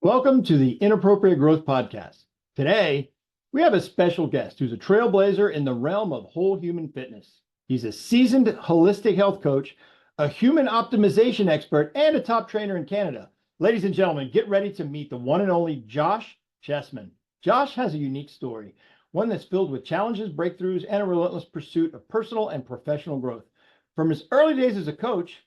Welcome to the Inappropriate Growth Podcast. Today, we have a special guest who's a trailblazer in the realm of whole human fitness. He's a seasoned holistic health coach, a human optimization expert, and a top trainer in Canada. Ladies and gentlemen, get ready to meet the one and only Josh Chessman. Josh has a unique story, one that's filled with challenges, breakthroughs, and a relentless pursuit of personal and professional growth. From his early days as a coach,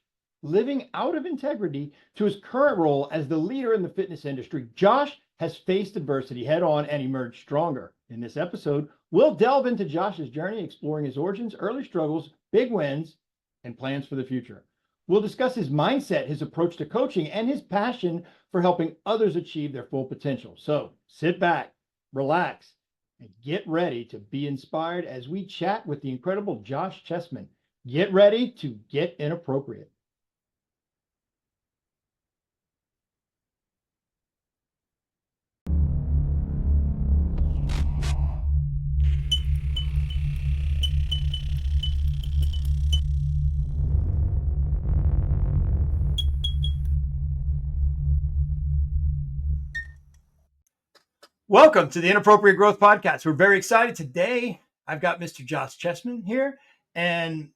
living out of integrity, to his current role as the leader in the fitness industry, Josh has faced adversity head on and emerged stronger. In this episode, we'll delve into Josh's journey, exploring his origins, early struggles, big wins, and plans for the future. We'll discuss his mindset, his approach to coaching, and his passion for helping others achieve their full potential. So sit back, relax, and get ready to be inspired as we chat with the incredible Josh Chessman. Get ready to get inappropriate. Welcome to the Inappropriate Growth Podcast. We're very excited today. I've got Mr. Josh Chessman here. And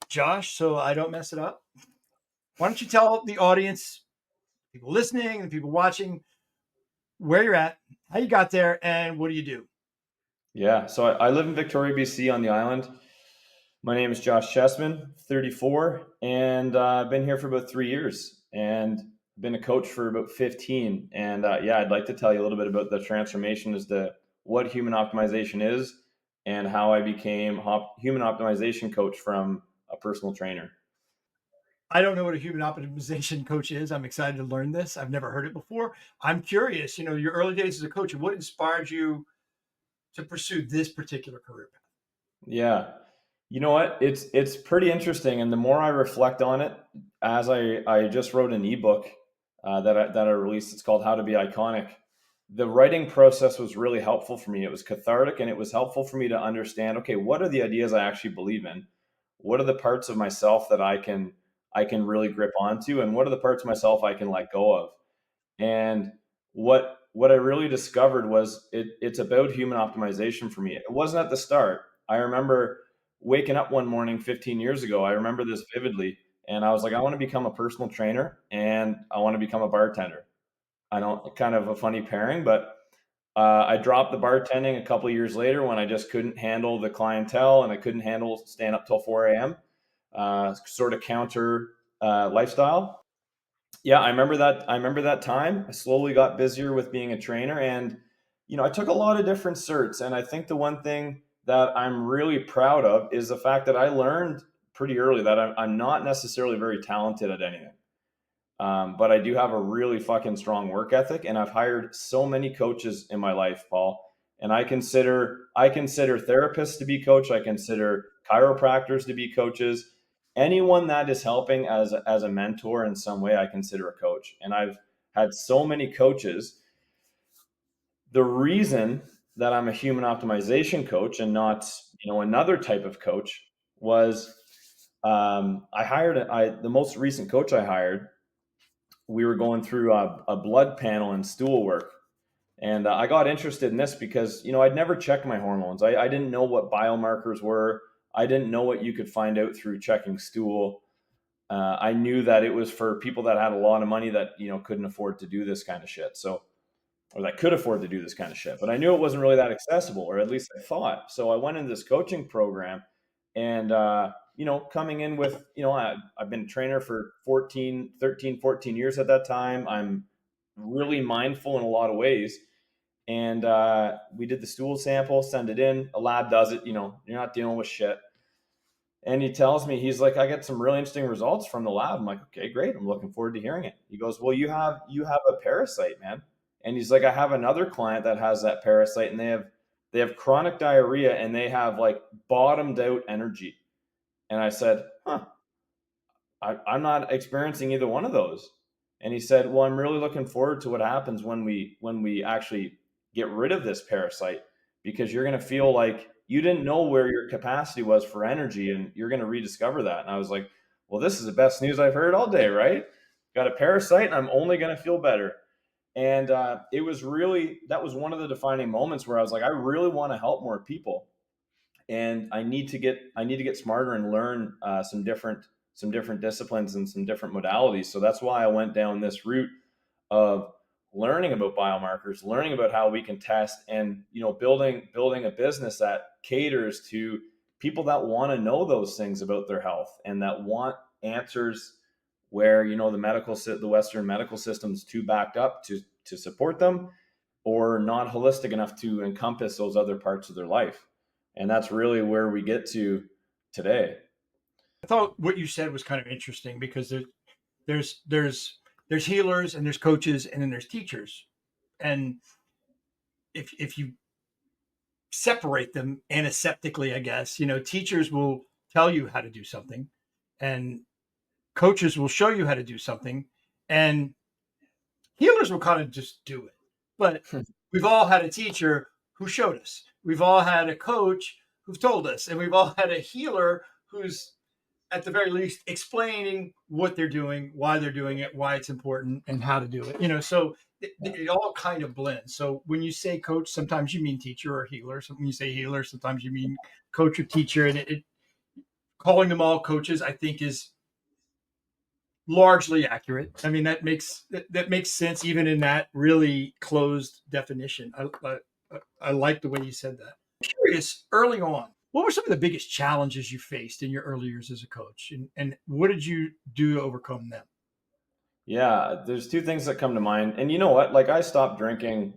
Josh, so I don't mess it up, why don't you tell the audience, people listening and people watching, where you're at, how you got there, and what do you do? Yeah, so I live in Victoria, BC on the island. My name is Josh Chessman, 34, and I've been here for about 3 years and been a coach for about 15. And I'd like to tell you a little bit about the transformation as to what human optimization is and how I became human optimization coach from a personal trainer. I don't know what a human optimization coach is. I'm excited to learn this. I've never heard it before. I'm curious, your early days as a coach, what inspired you to pursue this particular career path? Yeah. You know what? It's pretty interesting, and the more I reflect on it, as I just wrote an ebook that I released. It's called How to Be Iconic. The writing process was really helpful for me. It was cathartic, and it was helpful for me to understand. Okay, what are the ideas I actually believe in? What are the parts of myself that I can really grip onto, and what are the parts of myself I can let go of? And what I really discovered was it's about human optimization for me. It wasn't at the start. I remember waking up one morning 15 years ago. I remember this vividly. And I was like, I want to become a personal trainer and I want to become a bartender. I know, kind of a funny pairing, but I dropped the bartending a couple of years later when I just couldn't handle the clientele and I couldn't handle staying up till 4 a.m. Sort of counter lifestyle. Yeah, I remember that time. I slowly got busier with being a trainer, and I took a lot of different certs. And I think the one thing that I'm really proud of is the fact that I learned pretty early that I'm not necessarily very talented at anything. But I do have a really fucking strong work ethic, and I've hired so many coaches in my life, Paul. And I consider therapists to be coach. I consider chiropractors to be coaches. Anyone that is helping as a mentor in some way, I consider a coach. And I've had so many coaches. The reason that I'm a human optimization coach and not another type of coach was the most recent coach I hired. We were going through a blood panel and stool work. And I got interested in this because, I'd never checked my hormones. I didn't know what biomarkers were. I didn't know what you could find out through checking stool. I knew that it was for people that had a lot of money that, couldn't afford to do this kind of shit. Or that could afford to do this kind of shit. But I knew it wasn't really that accessible, or at least I thought. So I went into this coaching program and, coming in with, I've been a trainer for 13, 14 years at that time. I'm really mindful in a lot of ways. And we did the stool sample, send it in. A lab does it. You're not dealing with shit. And he tells me, he's like, I get some really interesting results from the lab. I'm like, okay, great. I'm looking forward to hearing it. He goes, well, you have a parasite, man. And he's like, I have another client that has that parasite, and they have chronic diarrhea, and they have like bottomed out energy. And I said, I'm not experiencing either one of those. And he said, well, I'm really looking forward to what happens when we actually get rid of this parasite, because you're going to feel like you didn't know where your capacity was for energy, and you're going to rediscover that. And I was like, well, this is the best news I've heard all day, right? Got a parasite and I'm only going to feel better. And it was really, that was one of the defining moments where I was like, I really want to help more people, and I need to get smarter and learn some different disciplines and some different modalities. So that's why I went down this route of learning about biomarkers, learning about how we can test, and building a business that caters to people that want to know those things about their health and that want answers where the Western medical system's too backed up to support them, or not holistic enough to encompass those other parts of their life. And that's really where we get to today. I thought what you said was kind of interesting because there's there's there's healers and there's coaches and then there's teachers. And if you separate them antiseptically, I guess, teachers will tell you how to do something and coaches will show you how to do something, and healers will kind of just do it. But we've all had a teacher who showed us. We've all had a coach who's told us, and we've all had a healer who's at the very least explaining what they're doing, why they're doing it, why it's important, and how to do it. So it all kind of blends. So when you say coach, sometimes you mean teacher or healer. So when you say healer, sometimes you mean coach or teacher. And calling them all coaches, I think, is largely accurate. I mean, that makes sense even in that really closed definition. I like the way you said that. I'm curious, early on, what were some of the biggest challenges you faced in your early years as a coach, and what did you do to overcome them? Yeah, there's two things that come to mind. And you know what? Like I stopped drinking,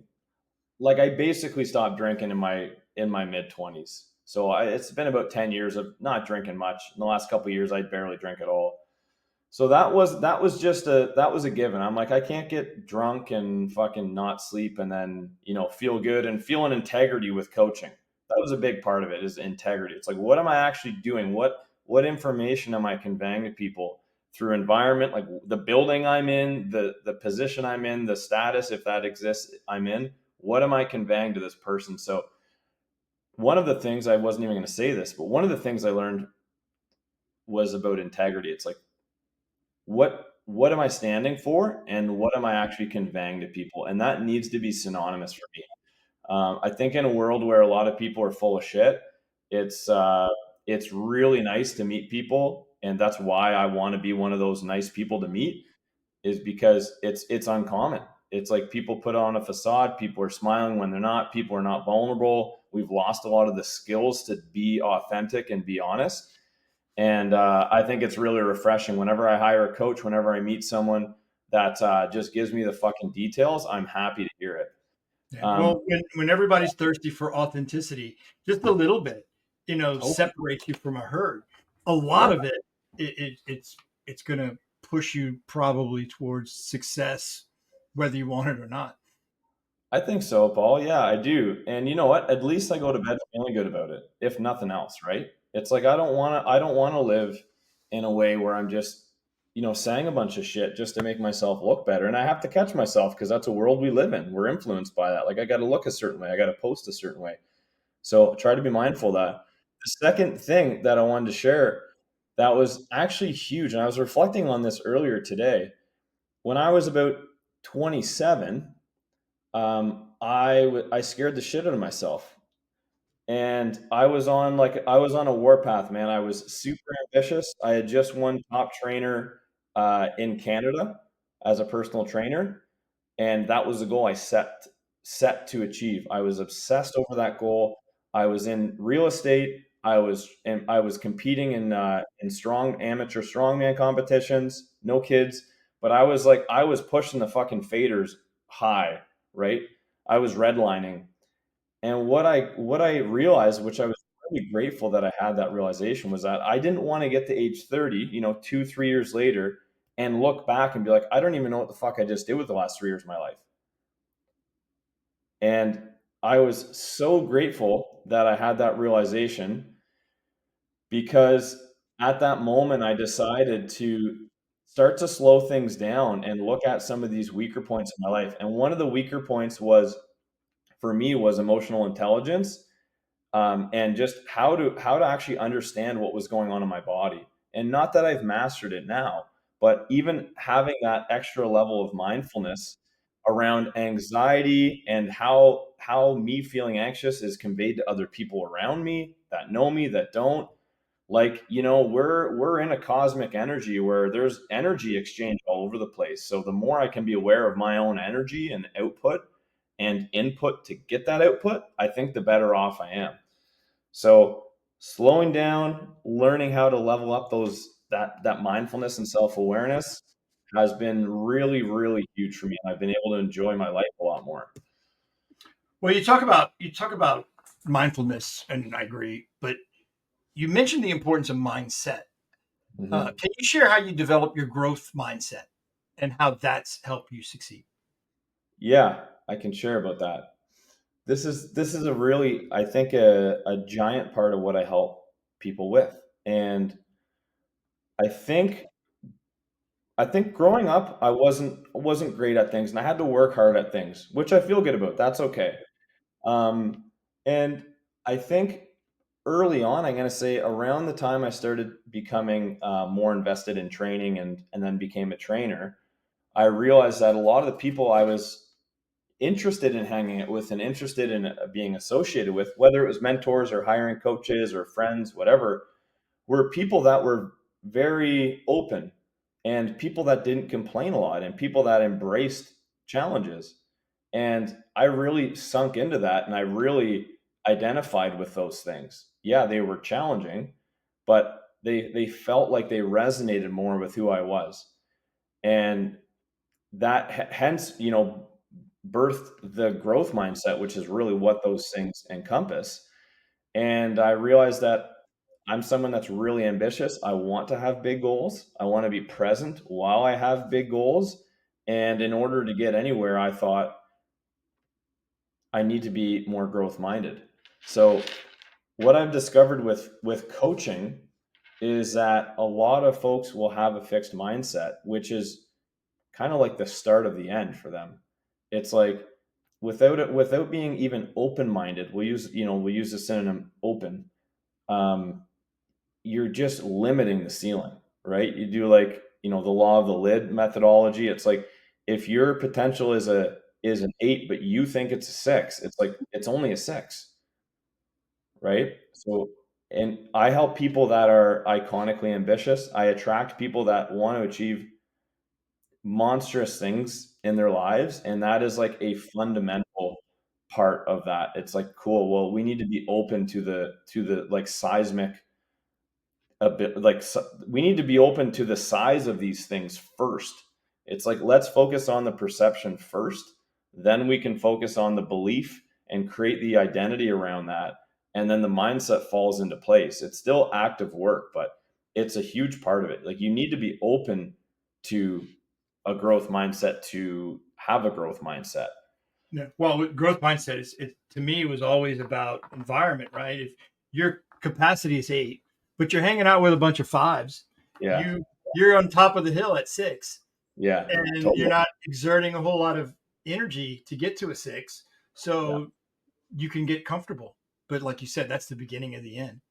like I basically stopped drinking in my mid 20s. So it's been about 10 years of not drinking much. In the last couple of years I barely drink at all. So that was a given. I'm like, I can't get drunk and fucking not sleep and then, feel good and feel an integrity with coaching. That was a big part of it, is integrity. It's like, what am I actually doing? What information am I conveying to people through environment, like the building I'm in, the position I'm in, the status, if that exists, I'm in. What am I conveying to this person? So one of the things, I wasn't even going to say this, but one of the things I learned was about integrity. It's like, what am I standing for, and what am I actually conveying to people? And that needs to be synonymous for me. I think in a world where a lot of people are full of shit, it's it's really nice to meet people, and that's why I want to be one of those nice people to meet, is because it's uncommon. It's like people put on a facade, people are smiling when they're not, people are not vulnerable. We've lost a lot of the skills to be authentic and be honest. And I think it's really refreshing whenever I hire a coach, whenever I meet someone that just gives me the fucking details. I'm happy to hear it. Yeah. Um, Well, when everybody's thirsty for authenticity, just a little bit, Totally. separates you from a herd. A lot Yeah, of it's going to push you probably towards success, whether you want it or not. I think so, Paul. Yeah, I do. And you know what? At least I go to bed feeling good about it, if nothing else, right? It's like I don't want to live in a way where I'm just, saying a bunch of shit just to make myself look better. And I have to catch myself because that's a world we live in. We're influenced by that. Like I got to look a certain way, I got to post a certain way. So try to be mindful of that. The second thing that I wanted to share that was actually huge, and I was reflecting on this earlier today. When I was about 27, I scared the shit out of myself, and I was on a warpath, man. I was super ambitious. I had just won top trainer in Canada as a personal trainer, and that was the goal I set to achieve. I was obsessed over that goal. I was in real estate. I was competing in strong amateur strongman competitions. No kids, but I was pushing the fucking faders high, right? I was redlining, and what I realized, which I was really grateful that I had that realization, was that I didn't want to get to age 30, 2, 3 years later, and look back and be like, I don't even know what the fuck I just did with the last 3 years of my life. And I was so grateful that I had that realization, because at that moment I decided to start to slow things down and look at some of these weaker points in my life. And one of the weaker points was, for me, was emotional intelligence, and just how to actually understand what was going on in my body. And not that I've mastered it now, but even having that extra level of mindfulness around anxiety and how me feeling anxious is conveyed to other people around me that know me, that don't. Like, we're in a cosmic energy where there's energy exchange all over the place. So the more I can be aware of my own energy and output and input to get that output, I think the better off I am. So slowing down, learning how to level up that mindfulness and self-awareness has been really, really huge for me. I've been able to enjoy my life a lot more. Well, you talk about mindfulness, and I agree, but you mentioned the importance of mindset. Mm-hmm. Can you share how you develop your growth mindset and how that's helped you succeed? Yeah, I can share about that. This is a really, I think, a giant part of what I help people with. And I think I think growing up I wasn't great at things and I had to work hard at things, which I feel good about. That's okay. Um, and I think early on, I'm going to say around the time I started becoming more invested in training and then became a trainer, I realized that a lot of the people I was interested in hanging out with and interested in being associated with, whether it was mentors or hiring coaches or friends, whatever, were people that were very open and people that didn't complain a lot and people that embraced challenges. And I really sunk into that and I really identified with those things. Yeah, they were challenging, but they felt like they resonated more with who I was. And that hence, birthed the growth mindset, which is really what those things encompass. And I realized that I'm someone that's really ambitious. I want to have big goals. I want to be present while I have big goals. And in order to get anywhere, I thought I need to be more growth minded. So what I've discovered with coaching is that a lot of folks will have a fixed mindset, which is kind of like the start of the end for them. It's like without being even open minded, we'll use the synonym open. Um, you're just limiting the ceiling, right? You do like, the law of the lid methodology. It's like if your potential is an 8, but you think it's a 6, it's like it's only a 6, right? So, and I help people that are iconically ambitious. I attract people that want to achieve monstrous things in their lives, and that is like a fundamental part of that. It's like, cool, well, we need to be open to the like seismic a bit, like we need to be open to the size of these things first. It's like, let's focus on the perception first, then we can focus on the belief and create the identity around that, and then the mindset falls into place. It's still active work, but it's a huge part of it. Like, you need to be open to a growth mindset to have a growth mindset. Yeah. Well, with growth mindset is it to me was always about environment, right? If your capacity is 8, but you're hanging out with a bunch of 5s, Yeah, you're on top of the hill at 6, yeah, and you're totally. not exerting a whole lot of energy to get to a 6, Yeah, so you can get comfortable. But like you said, that's the beginning of the end.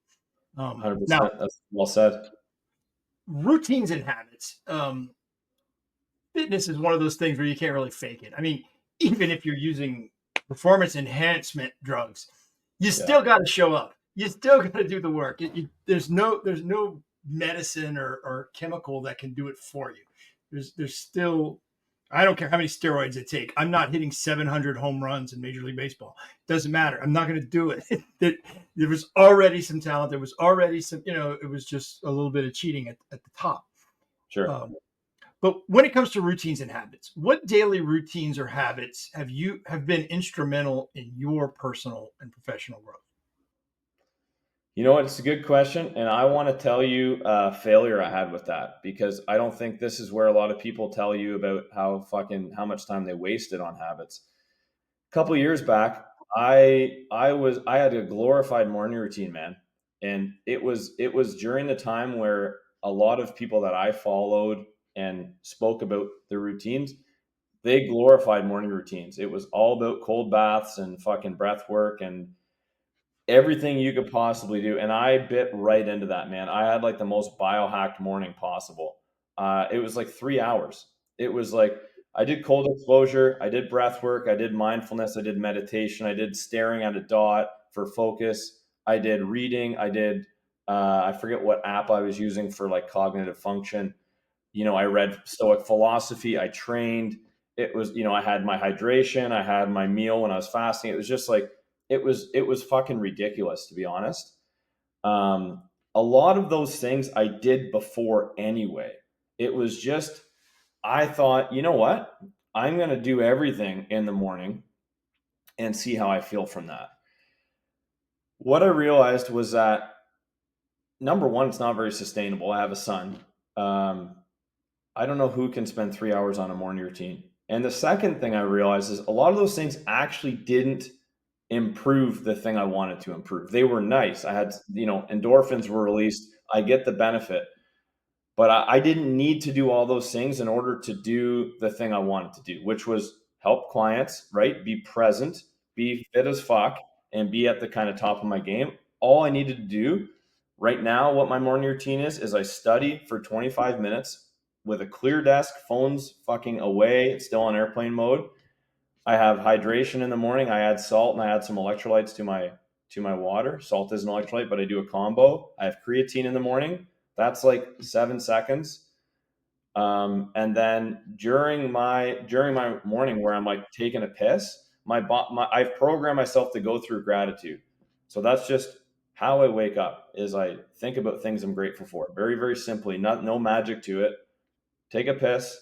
Now, 100%. That's well said. routines and habits. Fitness is one of those things where you can't really fake it. I mean, even if you're using performance enhancement drugs, you Yeah, still got to show up. You still got to do the work. There's no medicine or chemical that can do it for you. There's still, I don't care how many steroids I take. I'm not hitting 700 home runs in Major League Baseball. Doesn't matter. I'm not going to do it. There was already some talent. There was already some. It was just a little bit of cheating at the top. sure. Um, but when it comes to routines and habits, what daily routines or habits have been instrumental in your personal and professional growth? You know what? It's a good question, and I want to tell you a failure I had with that, because I don't think this is where a lot of people tell you about how much time they wasted on habits. A couple years back, I had a glorified morning routine, man, and it was during the time where a lot of people that I followed and spoke about their routines, they glorified morning routines. It was all about cold baths and fucking breath work and everything you could possibly do. And I bit right into that, man. I had like the most biohacked morning possible. It was like 3 hours. It was like I did cold exposure, I did breath work, I did mindfulness, I did meditation, I did staring at a dot for focus, I did reading, I did I forget what app I was using for like cognitive function. I read Stoic philosophy, I trained. It was, I had my hydration, I had my meal when I was fasting. It was just like it was fucking ridiculous, to be honest. Um, a lot of those things I did before anyway. It was just, I thought, you know what? I'm going to do everything in the morning and see how I feel from that. What I realized was that number one, it's not very sustainable. I have a son. Um, I don't know who can spend 3 hours on a morning routine. And the second thing I realized is a lot of those things actually didn't improve the thing I wanted to improve. They were nice. I had, endorphins were released. I get the benefit, but I didn't need to do all those things in order to do the thing I wanted to do, which was help clients, right? Be present, be fit as fuck, and be at the kind of top of my game. All I needed to do right now, what my morning routine is I study for 25 minutes with a clear desk, phones fucking away, it's still on airplane mode. I have hydration in the morning. I add salt and I add some electrolytes to my water. Salt is an electrolyte, but I do a combo. I have creatine in the morning. That's like 7 seconds. And then during my morning where I'm like taking a piss, I've programmed myself to go through gratitude. So that's just how I wake up. Is I think about things I'm grateful for. Very, very simply, no magic to it. Take a piss,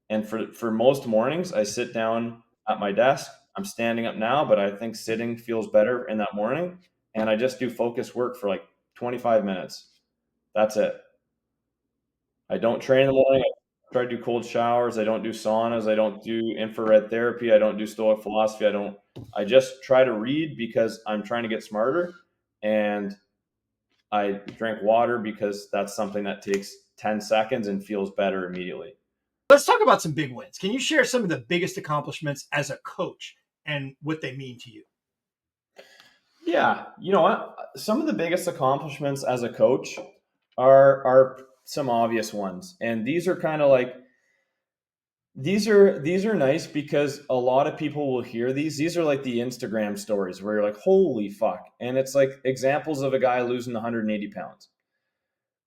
and for most mornings, I sit down at my desk. I'm standing up now, but I think sitting feels better in that morning, and I just do focus work for like 25 minutes. That's it. I don't train in the morning. I try to do cold showers. I don't do saunas. I don't do infrared therapy. I don't do Stoic philosophy. I just try to read because I'm trying to get smarter, and I drink water because that's something that takes 10 seconds and feels better immediately. Let's talk about some big wins. Can you share some of the biggest accomplishments as a coach and what they mean to you? Yeah, you know what? Some of the biggest accomplishments as a coach are some obvious ones. And these are kind of like these are nice because a lot of people will hear these. These are like the Instagram stories where you're like, "Holy fuck." And it's like examples of a guy losing 180 pounds.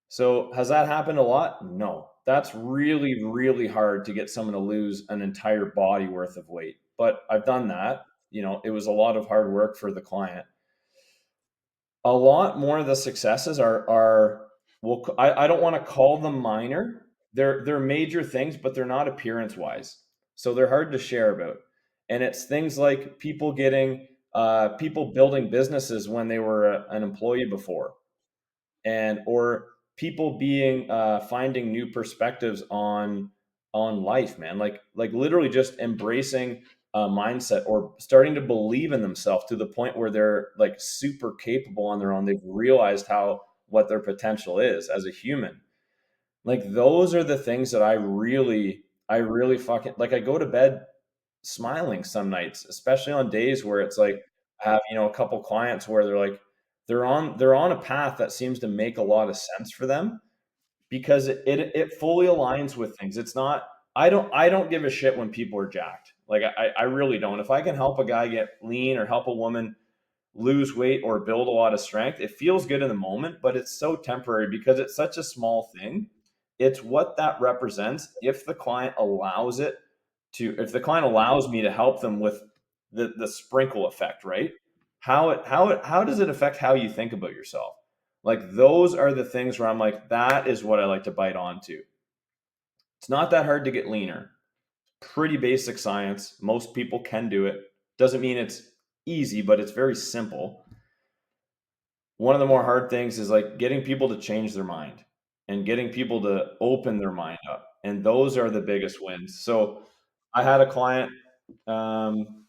So, has that happened a lot? No. That's really, really hard to get someone to lose an entire body worth of weight. But I've done that. It was a lot of hard work for the client. A lot more of the successes are well, I don't want to call them minor. They're major things, but they're not appearance wise. So they're hard to share about. And it's things like people building businesses when they were an employee before, and or people being finding new perspectives on life, man. Like literally just embracing a mindset or starting to believe in themselves to the point where they're like super capable on their own. They've realized how what their potential is as a human. Like those are the things that I really fucking like. I go to bed smiling some nights, especially on days where it's like I have, a couple clients where they're like they're on a path that seems to make a lot of sense for them because it fully aligns with things. It's not I don't give a shit when people are jacked. Like I really don't. If I can help a guy get lean or help a woman lose weight or build a lot of strength, it feels good in the moment, but it's so temporary because it's such a small thing. It's what that represents if the client allows me to help them with the sprinkle effect, right? How does it affect how you think about yourself? Like those are the things where I'm like, that is what I like to bite onto. It's not that hard to get leaner. Pretty basic science. Most people can do it. Doesn't mean it's easy, but it's very simple. One of the more hard things is like getting people to change their mind and getting people to open their mind up. And those are the biggest wins. So I had a client, um,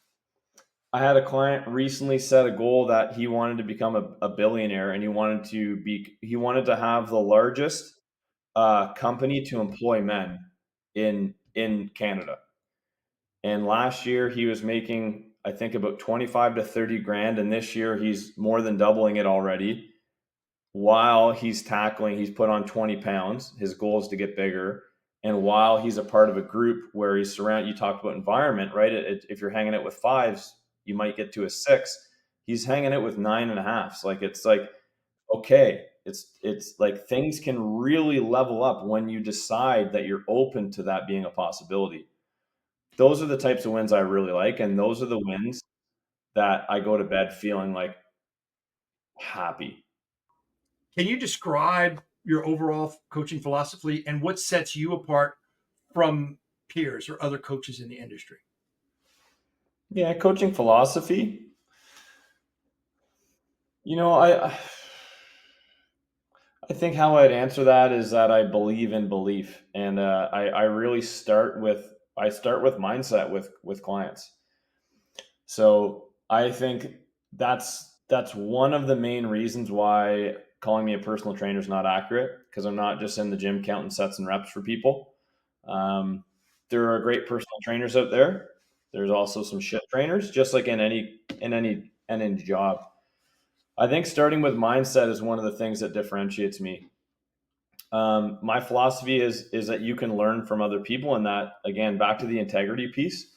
I had a client recently set a goal that he wanted to become a billionaire, and he wanted to have the largest company to employ men in Canada. And last year he was making, I think, about 25 to 30 grand, and this year he's more than doubling it already. While he's put on 20 pounds. His goal is to get bigger. And while he's a part of a group where he's surrounded, you talked about environment, right? If you're hanging out with fives, you might get to a six. He's hanging out with 9.5s. Like, it's like, okay, it's like things can really level up when you decide that you're open to that being a possibility. Those are the types of wins I really like, and those are the wins that I go to bed feeling like happy. Can you describe your overall coaching philosophy and what sets you apart from peers or other coaches in the industry? Yeah, coaching philosophy. You know, I think how I'd answer that is that I believe in belief, and I really start with mindset with clients. So I think that's one of the main reasons why calling me a personal trainer is not accurate, because I'm not just in the gym counting sets and reps for people. Um, there are great personal trainers out there. There's also some shit trainers, just like in any job. I think starting with mindset is one of the things that differentiates me. My philosophy is that you can learn from other people, and that, again, back to the integrity piece.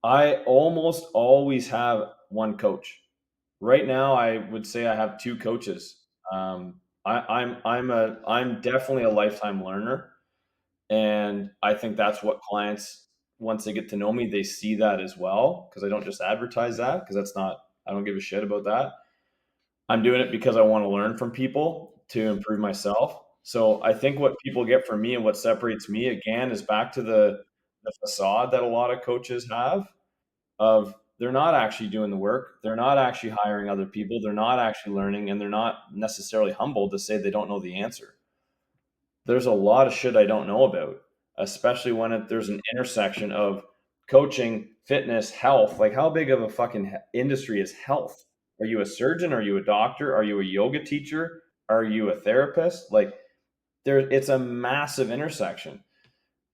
I almost always have one coach. Right now, I would say I have two coaches. I'm definitely a lifetime learner, and I think that's what clients, once they get to know me, they see that as well, because I don't just advertise that, because that's not, I don't give a shit about that. I'm doing it because I want to learn from people to improve myself. So I think what people get from me and what separates me, again, is back to the facade that a lot of coaches have, of they're not actually doing the work. They're not actually hiring other people. They're not actually learning, and they're not necessarily humble to say they don't know the answer. There's a lot of shit I don't know about, especially when there's an intersection of coaching, fitness, health. Like, how big of a fucking industry is health? Are you a surgeon? Are you a doctor? Are you a yoga teacher? Are you a therapist? Like, it's a massive intersection.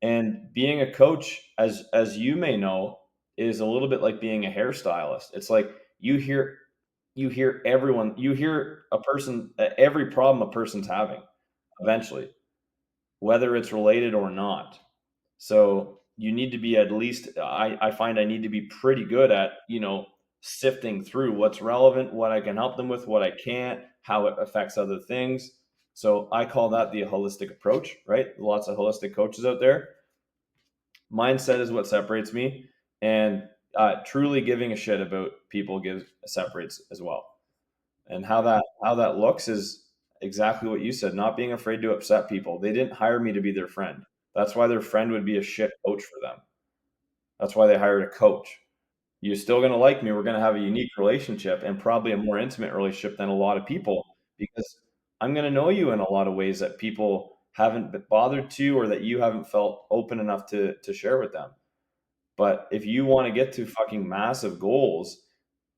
And being a coach, as you may know, is a little bit like being a hairstylist. It's like you hear a person, every problem a person's having eventually, whether it's related or not. So you need to be, at least I find I need to be pretty good at, sifting through what's relevant, what I can help them with, what I can't, how it affects other things. So I call that the holistic approach, right? Lots of holistic coaches out there. Mindset is what separates me, and truly giving a shit about people separates as well. And how that looks is exactly what you said, not being afraid to upset people. They didn't hire me to be their friend. That's why their friend would be a shit coach for them. That's why they hired a coach. You're still going to like me. We're going to have a unique relationship, and probably a more intimate relationship than a lot of people, because I'm going to know you in a lot of ways that people haven't been bothered to, or that you haven't felt open enough to share with them. But if you want to get to fucking massive goals,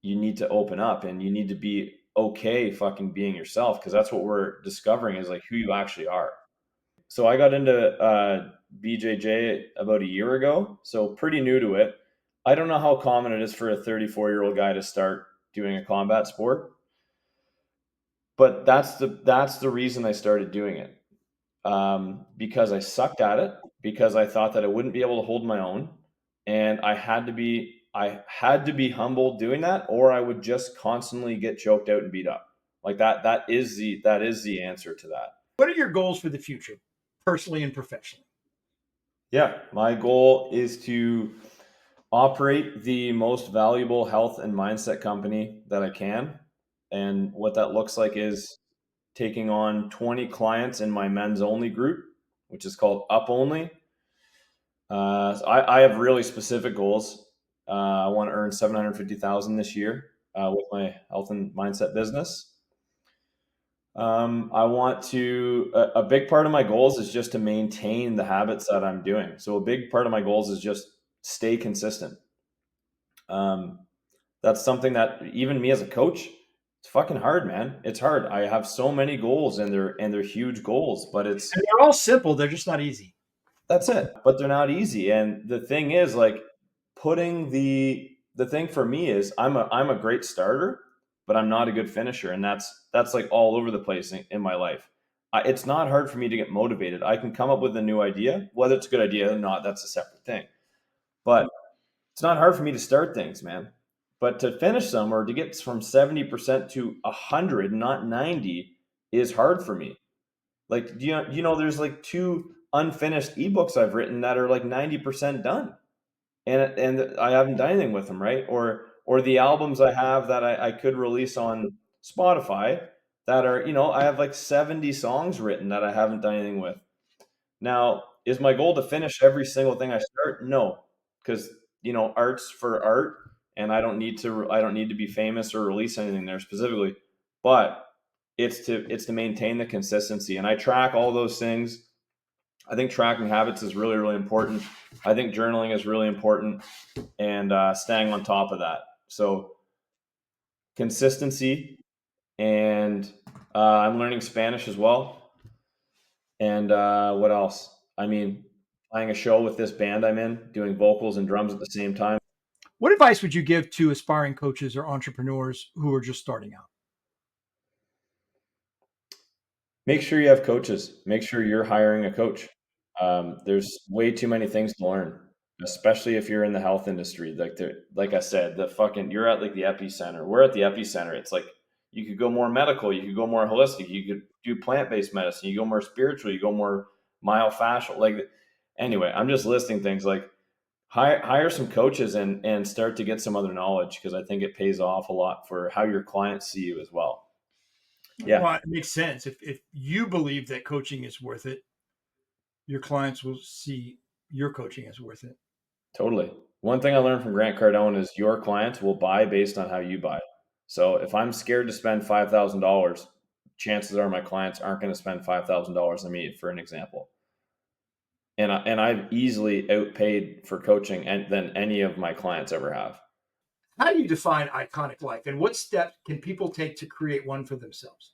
you need to open up, and you need to be okay fucking being yourself, because that's what we're discovering, is like who you actually are. So I got into BJJ about a year ago, so pretty new to it. I don't know how common it is for a 34-year-old guy to start doing a combat sport, but that's the reason I started doing it. Because I sucked at it, because I thought that I wouldn't be able to hold my own, and I had to be humble doing that, or I would just constantly get choked out and beat up. Like that. That is the answer to that. What are your goals for the future, personally and professionally? Yeah, my goal is to operate the most valuable health and mindset company that I can. And what that looks like is taking on 20 clients in my men's only group, which is called Up Only. So I have really specific goals. I want to earn 750,000 this year with my health and mindset business. I want to. A big part of my goals is just to maintain the habits that I'm doing. So a big part of my goals is just stay consistent. Um, that's something that even me as a coach, it's fucking hard, man. It's hard. I have so many goals, and they're huge goals, but And they're all simple, they're just not easy. that's it. But they're not easy. And the thing is, like, putting the thing for me is I'm a great starter, but I'm not a good finisher, and that's like all over the place in my life. it's not hard for me to get motivated. I can come up with a new idea, whether it's a good idea or not, that's a separate thing. But it's not hard for me to start things, man. But to finish them or to get from 70% to 100, not 90, is hard for me. Like, there's like 2 unfinished ebooks I've written that are like 90% done, and I haven't done anything with them, right? Or the albums I have that I could release on Spotify that are, I have like 70 songs written that I haven't done anything with. Now, is my goal to finish every single thing I start? No, because art's for art, and I don't need to be famous or release anything there specifically. But it's to maintain the consistency, and I track all those things. I think tracking habits is really, really important. I think journaling is really important, and staying on top of that. So consistency, and I'm learning Spanish as well. And what else? I mean, playing a show with this band I'm in, doing vocals and drums at the same time. What advice would you give to aspiring coaches or entrepreneurs who are just starting out? Make sure you have coaches. Make sure you're hiring a coach. There's way too many things to learn, especially if you're in the health industry. Like I said, you're at like the epicenter. We're at the epicenter. It's like you could go more medical, you could go more holistic, you could do plant-based medicine, you go more spiritual, you go more myofascial. Like, anyway, I'm just listing things. Like, hire some coaches and start to get some other knowledge, because I think it pays off a lot for how your clients see you as well. Yeah. Well, it makes sense. If you believe that coaching is worth it, your clients will see your coaching as worth it. Totally. One thing I learned from Grant Cardone is your clients will buy based on how you buy. So if I'm scared to spend $5,000, chances are my clients aren't going to spend $5,000 on me, for an example. And I've easily outpaid for coaching than any of my clients ever have. How do you define iconic life, and what steps can people take to create one for themselves?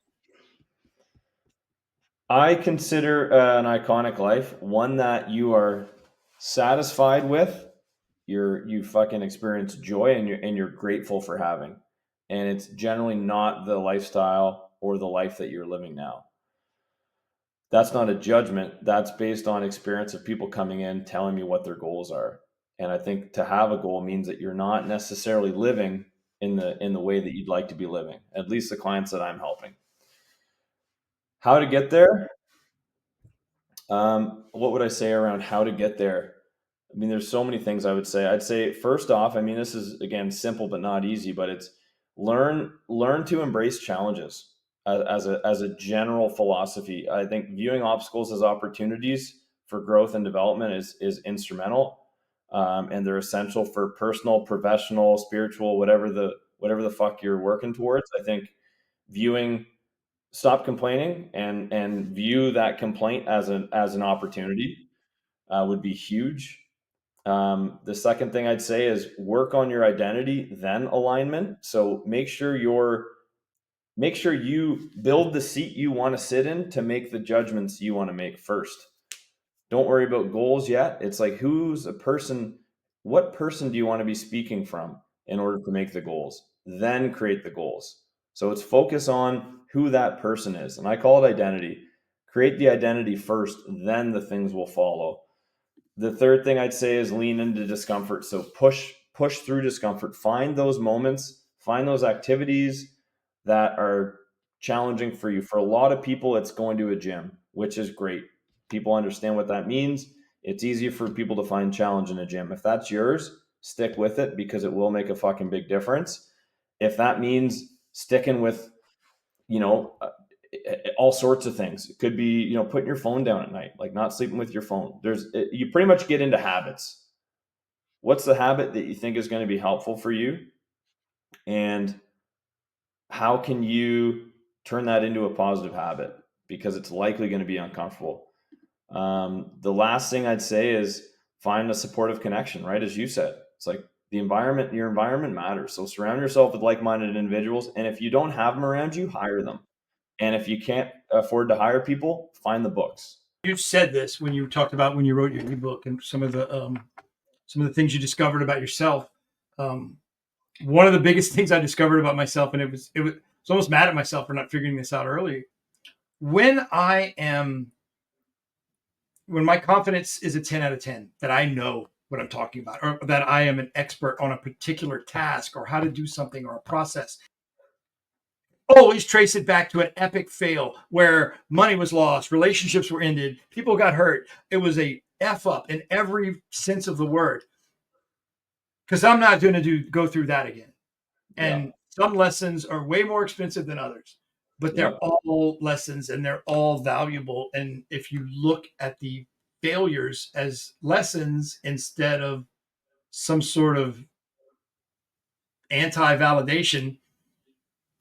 I consider an iconic life one that you are satisfied with, you fucking experience joy, and you're grateful for having. And it's generally not the lifestyle or the life that you're living now. That's not a judgment. That's based on experience of people coming in telling me what their goals are. And I think to have a goal means that you're not necessarily living in the way that you'd like to be living, at least the clients that I'm helping. How to get there? What would I say around how to get there? I mean, there's so many things I would say. I'd say, first off, I mean, this is, again, simple but not easy, but it's learn to embrace challenges as a general philosophy. I think viewing obstacles as opportunities for growth and development is instrumental, and they're essential for personal, professional, spiritual, whatever the fuck you're working towards. I think viewing stop complaining and view that complaint as an opportunity would be huge. The second thing I'd say is work on your identity, then alignment. So make sure you build the seat you want to sit in to make the judgments you want to make first. Don't worry about goals yet. It's like, what person do you want to be speaking from in order to make the goals? Then create the goals. So it's focus on who that person is. And I call it identity. Create the identity first, then the things will follow. The third thing I'd say is lean into discomfort. So push through discomfort. Find those moments, find those activities that are challenging for you. For a lot of people, it's going to a gym, which is great. People understand what that means. It's easy for people to find challenge in a gym. If that's yours, stick with it, because it will make a fucking big difference. If that means sticking with, all sorts of things, it could be, putting your phone down at night, like not sleeping with your phone. You pretty much get into habits. What's the habit that you think is going to be helpful for you? And how can you turn that into a positive habit? Because it's likely going to be uncomfortable. The last thing I'd say is find a supportive connection, right? As you said, it's like your environment matters. So surround yourself with like-minded individuals. And if you don't have them around you, hire them. And if you can't afford to hire people, find the books. You said this when you talked about when you wrote your ebook and some of the things you discovered about yourself. One of the biggest things I discovered about myself, and it was almost mad at myself for not figuring this out early, when my confidence is a 10 out of 10, that I know what I'm talking about, or that I am an expert on a particular task or how to do something or a process, always trace it back to an epic fail where money was lost, relationships were ended, people got hurt. It was a F up in every sense of the word. Because I'm not going to go through that again. And Yeah. some lessons are way more expensive than others, but they're Yep. all lessons and they're all valuable. And if you look at the failures as lessons instead of some sort of anti-validation,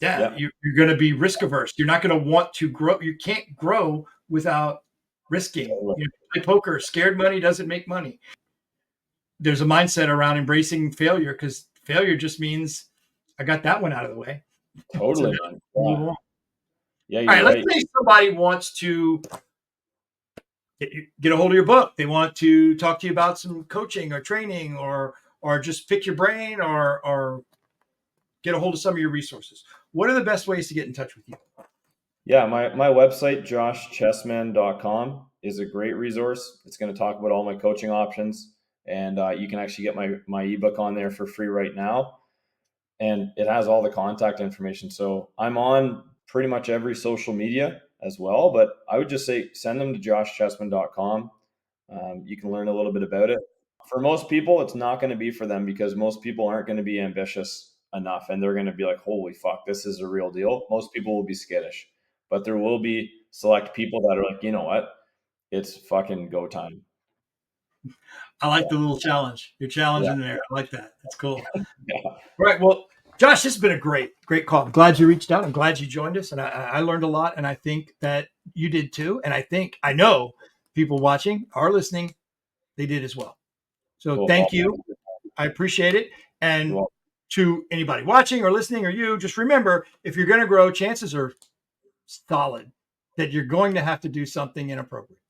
Yep. you're going to be risk averse. You're not going to want to grow. You can't grow without risking. Totally. Play poker. Scared money doesn't make money. There's a mindset around embracing failure, because failure just means I got that one out of the way. Totally, So man. move Yeah. on. Yeah, All you're right, right. let's say somebody wants to get a hold of your book. They want to talk to you about some coaching or training, or just pick your brain, or get a hold of some of your resources. What are the best ways to get in touch with you? Yeah, my website, joshchessman.com, is a great resource. It's going to talk about all my coaching options, and you can actually get my ebook on there for free right now. And it has all the contact information. So I'm on pretty much every social media as well, but I would just say send them to joshchessman.com. You can learn a little bit about it. For most people, it's not going to be for them because most people aren't going to be ambitious enough and they're going to be like, holy fuck, this is a real deal. Most people will be skittish, but there will be select people that are like, you know what? It's fucking go time. I like the little challenge. You're Yeah. challenging there. I like that. That's cool. Yeah. All right. Well, Josh, this has been a great call. I'm glad you reached out. I'm glad you joined us. And I learned a lot. And I think that you did too. And I know people watching are listening. They did as well. So Cool. thank you. I appreciate it. And Well, to anybody watching or listening, or you, just remember, if you're going to grow, chances are solid that you're going to have to do something inappropriate.